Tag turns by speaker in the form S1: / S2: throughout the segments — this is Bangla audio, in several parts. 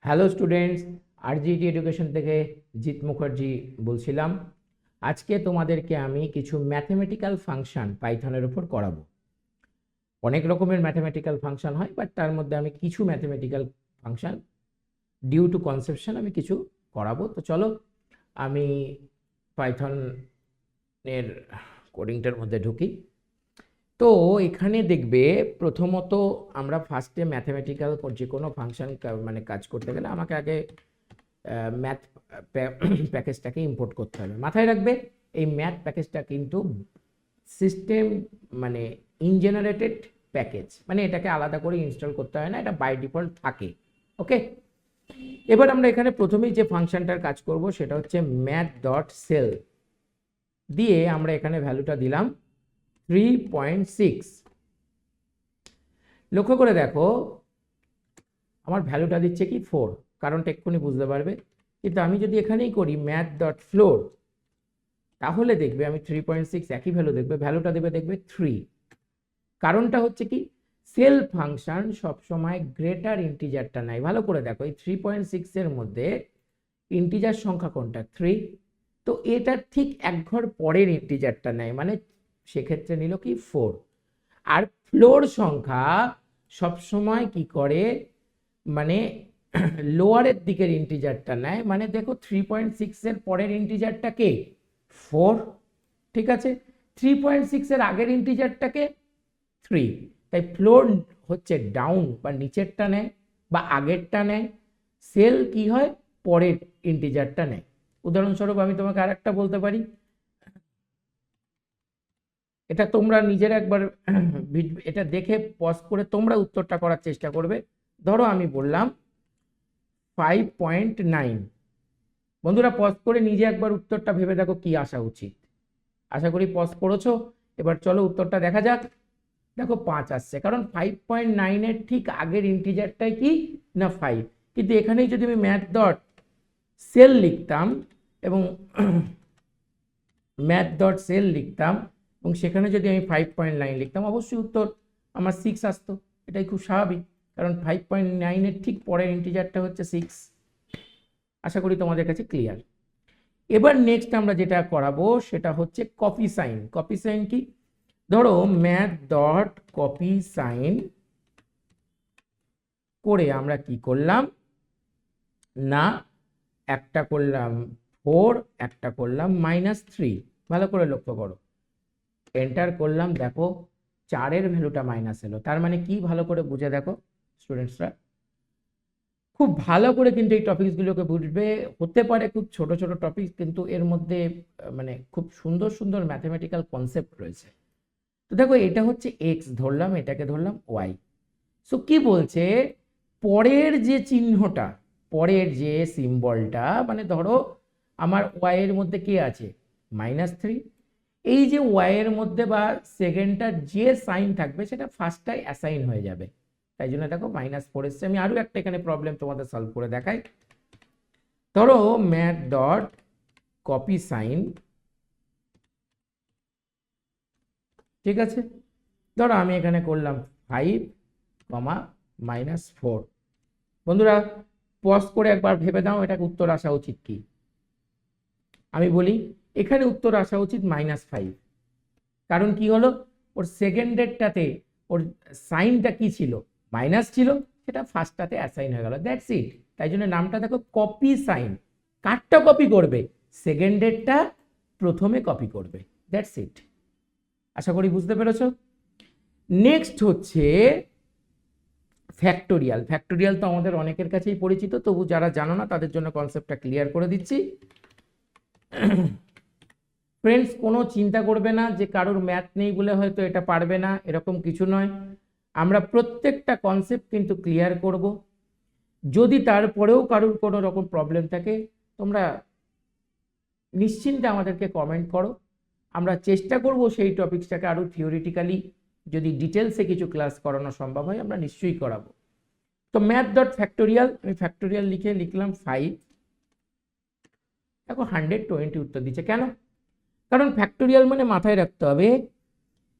S1: হ্যালো স্টুডেন্টস, আরজিটি এডুকেশন থেকে জিৎ মুখার্জি বলছিলাম। আজকে তোমাদেরকে আমি কিছু ম্যাথমেটিক্যাল ফাংশন পাইথনের উপর করাবো। অনেক রকমের ম্যাথমেটিক্যাল ফাংশন হয়, বাট তার মধ্যে আমি কিছু mathematical function due to conception আমি কিছু করাবো। তো চলো আমি পাইথনের কোডিংটার মধ্যে ঢুকি। তো এখানে দেখবে প্রথমত আমরা ফার্স্টে ম্যাথমেটিক্যাল যে কোনো ফাংশন মানে কাজ করতে গেলে আমাকে আগে ম্যাথ প্যাকেজটাকে ইম্পোর্ট করতে হবে। মাথায় রাখবে এই ম্যাথ প্যাকেজটা কিন্তু সিস্টেম মানে ইনজেনারেটেড প্যাকেজ, মানে এটাকে আলাদা করে ইনস্টল করতে হয় না, এটা বাই ডিফল্ট থাকে। ওকে, এবার আমরা এখানে প্রথমেই যে ফাংশনটার কাজ করব সেটা হচ্ছে ম্যাথ ডট সেল দিয়ে আমরা এখানে ভ্যালুটা দিলাম 3.6। লক্ষ্য করে দেখো আমার ভ্যালুটা দিচ্ছে কি 4, কারণটা এক্ষুনি বুঝতে পারবে। কিন্তু আমি যদি এখানেই করি ম্যাথ ডট ফ্লোর, তাহলে দেখবে আমি 3.6 একই ভ্যালু দেখবে, ভ্যালুটা দেবে দেখবে 3। কারণটা হচ্ছে কি, সেল ফাংশন সবসময় গ্রেটার ইন্টিজারটা নেয়। ভালো করে দেখো এই 3.6 এর মধ্যে ইন্টিজার সংখ্যা কোনটা? 3। তো এটা ঠিক এক ঘর পরের ইন্টিজারটা নেয়, মানে সেক্ষেত্রে নিল কি 4। আর ফ্লোর সংখ্যা সবসময় কি করে, মানে লোয়ারের দিকের ইন্টিজারটা নেয়। মানে দেখো 3.6 এর পরের ইন্টিজারটা কে? 4। ঠিক আছে, 3.6 এর আগের ইন্টিজারটাকে 3। তাই ফ্লোর হচ্ছে ডাউন বা নিচেরটা নেয় বা আগেরটা নেয়, সেল কি হয় পরের ইন্টিজারটা নেয়। উদাহরণস্বরূপ আমি তোমাকে আরেকটা বলতে পারি, এটা তোমরা নিজের একবার এটা দেখে পজ করে তোমরা উত্তরটা করার চেষ্টা করবে। ধরো আমি বললাম 5.9। বন্ধুরা পজ করে নিজে একবার উত্তরটা ভেবে দেখো কি আসা উচিত। আশা করি পজ করেছো। এবার চলো উত্তরটা দেখা যাক। দেখো 5 আসছে, কারণ 5.9 এর ঠিক আগের ইন্টিজারটাই কি না 5। কিন্তু এখানেই যদি আমি ম্যাথ ডট সেল লিখতাম এবং ম্যাথ ডট সেল লিখতাম এবং সেখানে যদি আমি 5.9 লিখতাম, অবশ্যই উত্তর আমার 6 আসতো। এটাই খুব স্বাভাবিক, কারণ 5.9 এর ঠিক পরের ইন্টিজারটা হচ্ছে 6। আশা করি তোমাদের কাছে ক্লিয়ার। এবার নেক্সট আমরা যেটা করাবো সেটা হচ্ছে কপি সাইন। কপি সাইন কি? ধরো ম্যাথ ডট কপি সাইন করে আমরা কি করলাম না, একটা করলাম 4, একটা করলাম -3। ভালো করে লক্ষ্য করো, এন্টার করলাম, দেখো 4 এর ভ্যালুটা মাইনাস এলো। তার মানে কি, ভালো করে বুঝে দেখো স্টুডেন্টসরা, খুব ভালো করে কিন্তু এই টপিকসগুলোকে বুঝবে। হতে পারে খুব ছোট ছোট টপিক, কিন্তু এর মধ্যে মানে খুব সুন্দর সুন্দর ম্যাথমেটিক্যাল কনসেপ্ট রয়েছে। তো দেখো এটা হচ্ছে এক্স ধরলাম, এটাকে ধরলাম ওয়াই। সো কি বলছে, পরের যে চিহ্নটা, পরের যে সিম্বলটা, মানে ধরো আমার ওয়াই এর মধ্যে কে আছে? -3। এই যে ওয়াই এর মধ্যে বা সেকেন্ডটার যে সাইন থাকবে সেটা ফার্স্টটাই অ্যাসাইন হয়ে যাবে। তাই জন্য দেখো -4 এসছে। আমি আরো একটা এখানে প্রবলেম তোমাদের সলভ করে দেখাই। ধরো ম্যাথ ডট কপি সাইন, ঠিক আছে, ধরো আমি এখানে করলাম 5, -4। বন্ধুরা পজ করে একবার ভেবে দাও এটা উত্তর আসা উচিত কি? আমি বলি এখানে উত্তর আসা উচিত -5। কারণ কি হলো, ওর সেকেন্ডেরটাতে ওর সাইনটা কি ছিল? মাইনাস ছিল, সেটা ফার্স্টটাতে অ্যাসাইন হয়ে গেল, দ্যাটস ইট। তাই জন্য নামটা দেখো কপি সাইন। কারটা কপি করবে? সেকেন্ডেরটা প্রথমে কপি করবে, দ্যাটস ইট। আশা করি বুঝতে পেরেছো। নেক্সট হচ্ছে ফ্যাক্টোরিয়াল। ফ্যাক্টোরিয়াল তো আমাদের অনেকের কাছেই পরিচিত, তবু যারা জানো না তাদের জন্য কনসেপ্টটা ক্লিয়ার করে দিচ্ছি। ফ্রেন্ডস, কোনো চিন্তা করবে না যে কারোর ম্যাথ নেই বলে হয়তো এটা পারবে না, এরকম কিছু নয়। আমরা প্রত্যেকটা কনসেপ্ট কিন্তু ক্লিয়ার করব। যদি তারপরেও কারোর কোনো রকম প্রবলেম থাকে, তোমরা নিশ্চিন্তে আমাদেরকে কমেন্ট করো। আমরা চেষ্টা করব সেই টপিকসটাকে আরও থিওরিটিক্যালি, যদি ডিটেলসে কিছু ক্লাস করানো সম্ভব হয় আমরা নিশ্চয়ই করাবো। তো ম্যাথ ডট ফ্যাক্টোরিয়াল, আমি ফ্যাক্টোরিয়াল লিখলাম 5। দেখো 120 উত্তর দিচ্ছে। কেন? কারণ ফ্যাক্টোরিয়াল মানে মাথায় রাখতে হবে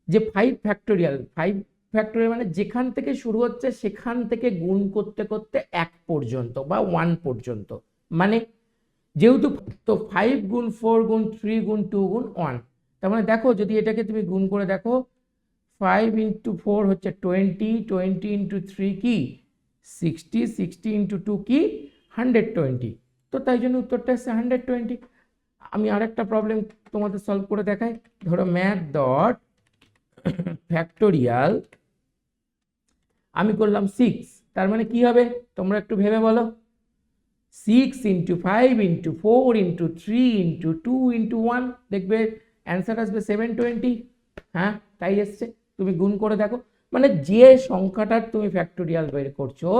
S1: যে 5 ফ্যাক্টোরিয়াল, 5 ফ্যাক্টোরিয়াল মানে যেখান থেকে শুরু হচ্ছে সেখান থেকে গুণ করতে করতে 1 পর্যন্ত বা 1 পর্যন্ত, মানে যেহেতু তো 5 গুণ 4 গুণ 3 গুণ 2 গুণ 1, তার মানে দেখো যদি এটাকে তুমি গুণ করে দেখো 5 ইন্টু 4 হচ্ছে 20, 20 ইন্টু 3 কি 60, 60 ইন্টু 2 কি 120, তো তাই জন্য উত্তরটা এসছে 120। আমি আরেকটা প্রবলেম তোমাদের সলভ করে দেখাই। ধরো ম্যাথ ডট ফ্যাক্টোরিয়াল আমি করলাম 6, তার মানে কি হবে তোমরা একটু ভেবে বলো। 6 into 5 into 4 into 3 into 2 into 1, দেখবে অ্যান্সার আসবে 720। হ্যাঁ তাই এসছে, তুমি গুণ করে দেখো, মানে যে সংখ্যাটার তুমি ফ্যাক্টোরিয়াল বের করছো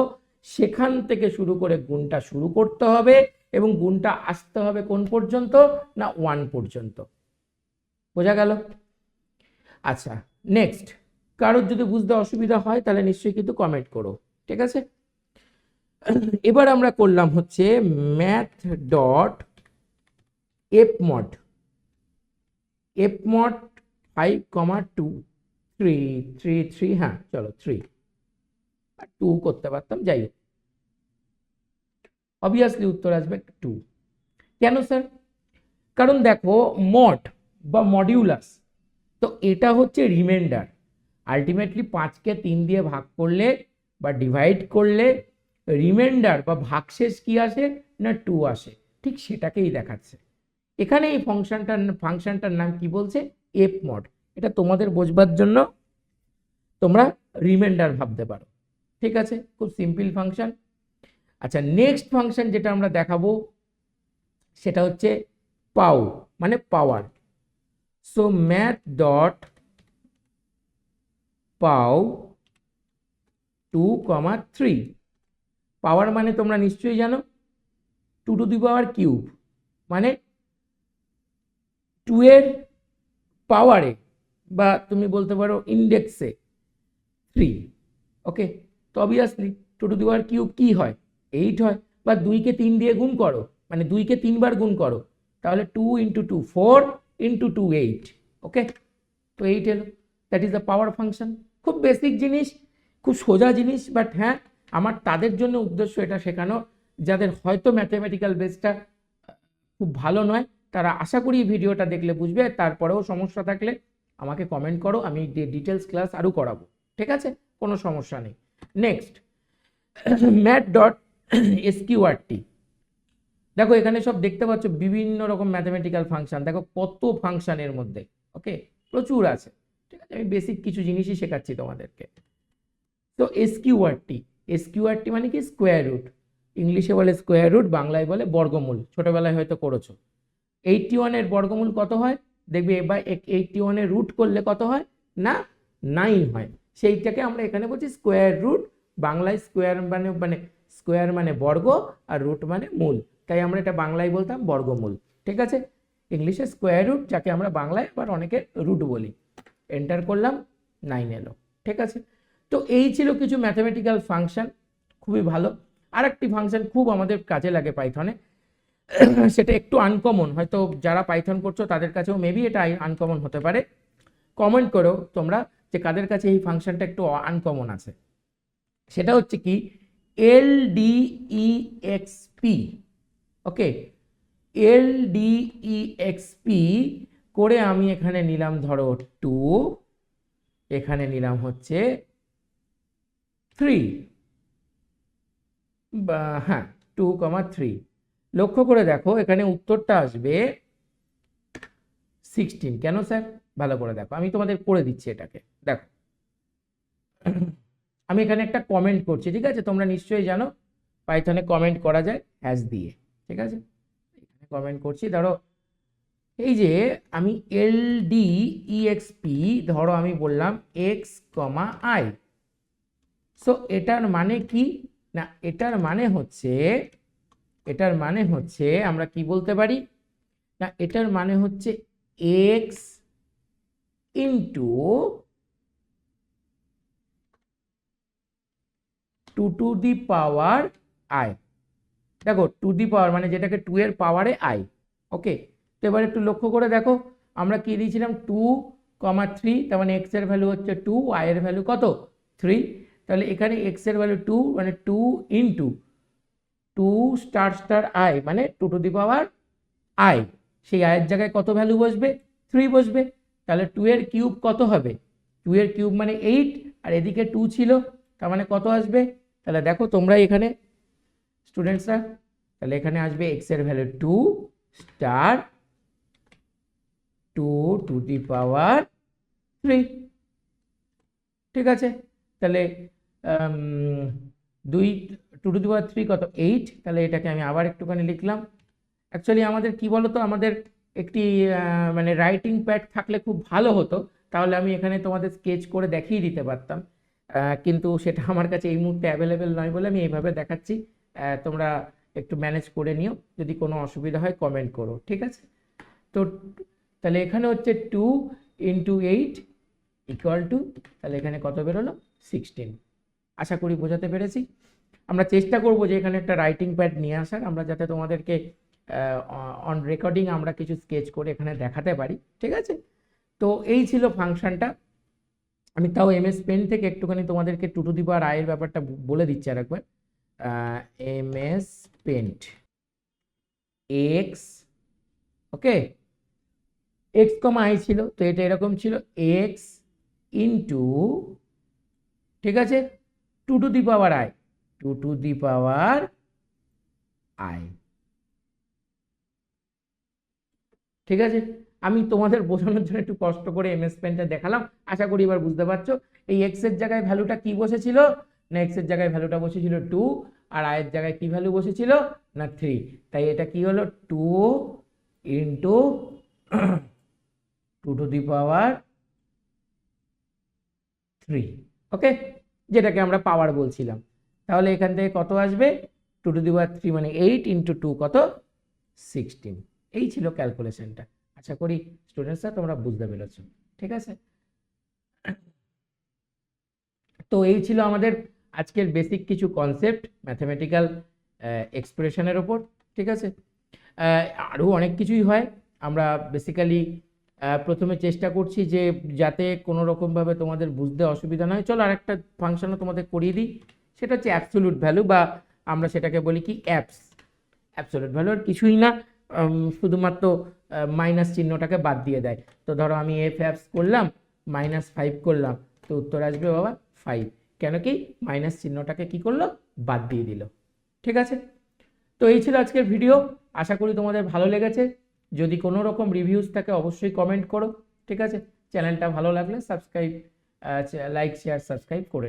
S1: সেখান থেকে শুরু করে গুণটা শুরু করতে হবে এবং গুণটা আসতে হবে কোন পর্যন্ত, না 1 পর্যন্ত। বোঝা গেল? আচ্ছা নেক্সট, কারোর যদি বুঝতে অসুবিধা হয় তাহলে নিশ্চয়ই কিন্তু কমেন্ট করো, ঠিক আছে। এবার আমরা করলাম হচ্ছে ম্যাথ ডট fmod, fmod 5, 2, 3, 3, 3, হ্যাঁ চলো 3 আর 2 করতে পারতাম, যাই হোক অবভিয়াসলি উত্তর আসবে 2। কেন স্যার? কারণ দেখো মড বা মডিউলাস, তো এটা হচ্ছে রিমাইন্ডার। আলটিমেটলি 5কে 3 দিয়ে ভাগ করলে বা ডিভাইড করলে রিমাইন্ডার বা ভাগশেষ কি আসে, না 2 আসে, ঠিক সেটাকেই দেখাচ্ছে এখানে। এই ফাংশনটার নাম কি বলছে, এফ মড। এটা তোমাদের বোঝবার জন্য তোমরা রিমাইন্ডার ভাবতে পারো, ঠিক আছে, খুব সিম্পল ফাংশন। আচ্ছা নেক্সট ফাংশন যেটা আমরা দেখাবো সেটা হচ্ছে পাও, মানে পাওয়ার। সো ম্যাথ ডট পাও 2, 3, পাওয়ার মানে তোমরা নিশ্চয়ই জানো 2 টু দি পাওয়ার কিউব, মানে 2 এর পাওয়ারে বা তুমি বলতে পারো ইন্ডেক্সে 3, ওকে। তো obviously 2 to the power cube কি হয়, 8 হয়, বা 2কে 3 দিয়ে গুণ করো, মানে 2কে 3 বার গুণ করো, তাহলে 2 ইন্টু 2 4 ইন্টু 2 8, ওকে। তো 8 এলো, that is the power function. খুব বেসিক জিনিস, খুব সোজা জিনিস, বাট হ্যাঁ আমার তাদের জন্য উদ্দেশ্য এটা শেখানো যাদের হয়তো ম্যাথমেটিক্যাল বেসটা খুব ভালো নয়, তারা আশা করি ভিডিওটা দেখলে বুঝবে। তারপরেও সমস্যা থাকলে আমাকে কমেন্ট করো, আমি ডিটেলস ক্লাস আরও করাবো, ঠিক আছে, কোনো সমস্যা নেই। নেক্সট ম্যাথ ডট এসকিউআরটি, দেখো এখানে সব দেখতে পাচ্ছ বিভিন্ন রকম ম্যাথমেটিক্যাল ফাংশন, দেখো কত ফাংশনের মধ্যে, ওকে প্রচুর আছে, ঠিক আছে। আমি বেসিক কিছু জিনিসই শেখাচ্ছি তোমাদেরকে। তো এসকিউআরটি, এসকিউআরটি মানে কি স্কোয়ার রুট, ইংলিশে বলে স্কোয়ার রুট, বাংলায় বলে বর্গমূল, ছোটবেলায় হয়তো করেছো। 81 এর বর্গমূল কত হয় দেখবে, এবার 81 এর রুট করলে কত হয়, না 9 হয়, সেইটাকে আমরা এখানে বলছি স্কোয়ার রুট। বাংলায় স্কোয়ার মানে স্কোয়ার মানে বর্গ আর রুট মানে মূল, তাই আমরা এটা বাংলায় বলতাম বর্গমূল, ঠিক আছে। ইংলিশে স্কোয়ার রুট, যাকে আমরা বাংলায় আবার অনেকে রুট বলি। এন্টার করলাম, 9 এলো, ঠিক আছে। তো এই ছিল কিছু ম্যাথমেটিক্যাল ফাংশন, খুবই ভালো। আর একটি ফাংশন খুব আমাদের কাজে লাগে পাইথনে, সেটা একটু আনকমন, হয়তো যারা পাইথন করছো তাদের কাছেও মেবি এটা আনকমন হতে পারে। কমেন্ট করো তোমরা যে কাদের কাছে এই ফাংশনটা একটু আনকমন আছে। সেটা হচ্ছে কি LDEXP, ওকে। LDEXP করে আমি এখানে নিলাম ধরো 2, এখানে নিলাম হচ্ছে 3, বা হ্যাঁ 2, 3। লক্ষ্য করে দেখো এখানে উত্তরটা আসবে 16। কেন স্যার? ভালো করে দেখো, আমি তোমাদের করে দিচ্ছি এটাকে, দেখো আমি এখানে একটা কমেন্ট করছি, ঠিক আছে। তোমরা নিশ্চয়ই জানো পাইথনে কমেন্ট করা যায় হ্যাশ দিয়ে, ঠিক আছে। এখানে কমেন্ট করছি, ধরো এই যে আমি LDEXP, ধরো আমি বললাম x, i। সো এটার মানে কি, না এটার মানে হচ্ছে আমরা কি বলতে পারি, না এটার মানে হচ্ছে x into 2 to the power i। দেখো 2 দি পাওয়ার মানে যেটাকে 2 এর পাওয়ারে i, ওকে। তো এবার একটু লক্ষ্য করে দেখো আমরা কি দিয়েছিলাম 2 কমা 3, তার মানে এক্স এর ভ্যালু হচ্ছে 2, ওয়াই এর ভ্যালু কত 3। তাহলে এখানে এক্স এর ভ্যালু 2, মানে 2 ইন্টু 2 স্টার স্টার আই, মানে 2 টু দি পাওয়ার আই। সেই আয়ের জায়গায় কত ভ্যালু বসবে 3 বসবে। তাহলে 2 এর কিউব কত হবে, 2 এর কিউব মানে 8, আর এদিকে 2 ছিল, তার মানে কত আসবে। তাহলে দেখো তোমরা এখানে স্টুডেন্টসরা, তাহলে এখানে আসবে এক্স এর ভ্যালু 2 স্টার 2 টু দি পাওয়ার 3। ঠিক আছে, তাহলে 2 2 টু দি পাওয়ার 3 কত 8। তাহলে এটাকে আমি আবার একটুখানি লিখলাম। অ্যাকচুয়ালি আমাদের কি বলতো, আমাদের একটি মানে রাইটিং প্যাড থাকলে খুব ভালো হতো, তাহলে আমি এখানে তোমাদের স্কেচ করে দেখিয়ে দিতে পারতাম, কিন্তু সেটা আমার কাছে এই মুহূর্তে অ্যাভেলেবেল নয় বলে আমি এইভাবে দেখাচ্ছি। তোমরা একটু ম্যানেজ করে নিও, যদি কোনো অসুবিধা হয় কমেন্ট করো, ঠিক আছে। তো তাহলে এখানে হচ্ছে 2 ইন্টু 8 ইকুয়াল টু, তাহলে এখানে কত বেরোলো 16। আশা করি বোঝাতে পেরেছি। আমরা চেষ্টা করব যে এখানে একটা রাইটিং প্যাড নিয়ে আসার, আমরা যাতে তোমাদেরকে অন রেকর্ডিং আমরা কিছু স্কেচ করে এখানে দেখাতে পারি, ঠিক আছে। তো এই ছিল ফাংশনটা। আমি তাও এমএস পেন থেকে একটুখানি তোমাদেরকে 2 টু দি পাওয়ার আই এর ব্যাপারটা বলে দিচ্ছি আর একবার। MS paint X, okay, X comma I ছিল, তো এটা এরকম ছিল এক্স ইন্টু, ঠিক আছে, 2 to the power I, 2 to the power I. ঠিক আছে, আমি তোমাদের বোঝানোর জন্য একটু কষ্ট করে এমএস পেনটা দেখালাম, আশা করি এবার বুঝতে পারছো। এই এক্স এর জায়গায় ভ্যালুটা কি বসেছিল না, এক্স এর জায়গায় ভ্যালুটা বসেছিল 2, আর আই এর জায়গায় কি ভ্যালু বসেছিল না 3। তাই এটা কি হলো 2 ইন্টু 2 টু দি পাওয়ার 3, ওকে, যেটাকে আমরা পাওয়ার বলছিলাম। তাহলে এখান থেকে কত আসবে 2 টু দি পাওয়ার 3, মানে 8 ইন্টু 2 কত 16। এই ছিল ক্যালকুলেশনটা। আশা করি স্টুডেন্টসরা তোমরা বুঝতে পেরেছো, ঠিক আছে। তো এই ছিল আমাদের আজকের বেসিক কিছু কনসেপ্ট ম্যাথমেটিক্যাল এক্সপ্রেশনের ওপর, ঠিক আছে। আরও অনেক কিছুই হয়, আমরা বেসিক্যালি প্রথমে চেষ্টা করছি যে যাতে কোনো রকমভাবে তোমাদের বুঝতে অসুবিধা না হয়। চলো আরেকটা ফাংশনও তোমাদের করিয়ে দিই, সেটা হচ্ছে অ্যাবসোলুট ভ্যালু, বা আমরা সেটাকে বলি কি অ্যাপস। অ্যাবসোলুট ভ্যালু আর কিছুই না, শুধুমাত্র মাইনাস চিহ্নটাকে বাদ দিয়ে দেয়। তো ধরো আমি এফ অ্যাপস করলাম, -5 করলাম, তো উত্তর আসবে বাবা 5, কেন কি মাইনাস চিহ্নটাকে কি করলো বাদ দিয়ে দিল, ঠিক আছে। তো এই ছিল আজকের ভিডিও, আশা করি তোমাদের ভালো লেগেছে। যদি কোনো রকম রিভিউজ থাকে অবশ্যই কমেন্ট করো, ঠিক আছে। চ্যানেলটা ভালো লাগলে সাবস্ক্রাইব, লাইক শেয়ার সাবস্ক্রাইব করে নিও।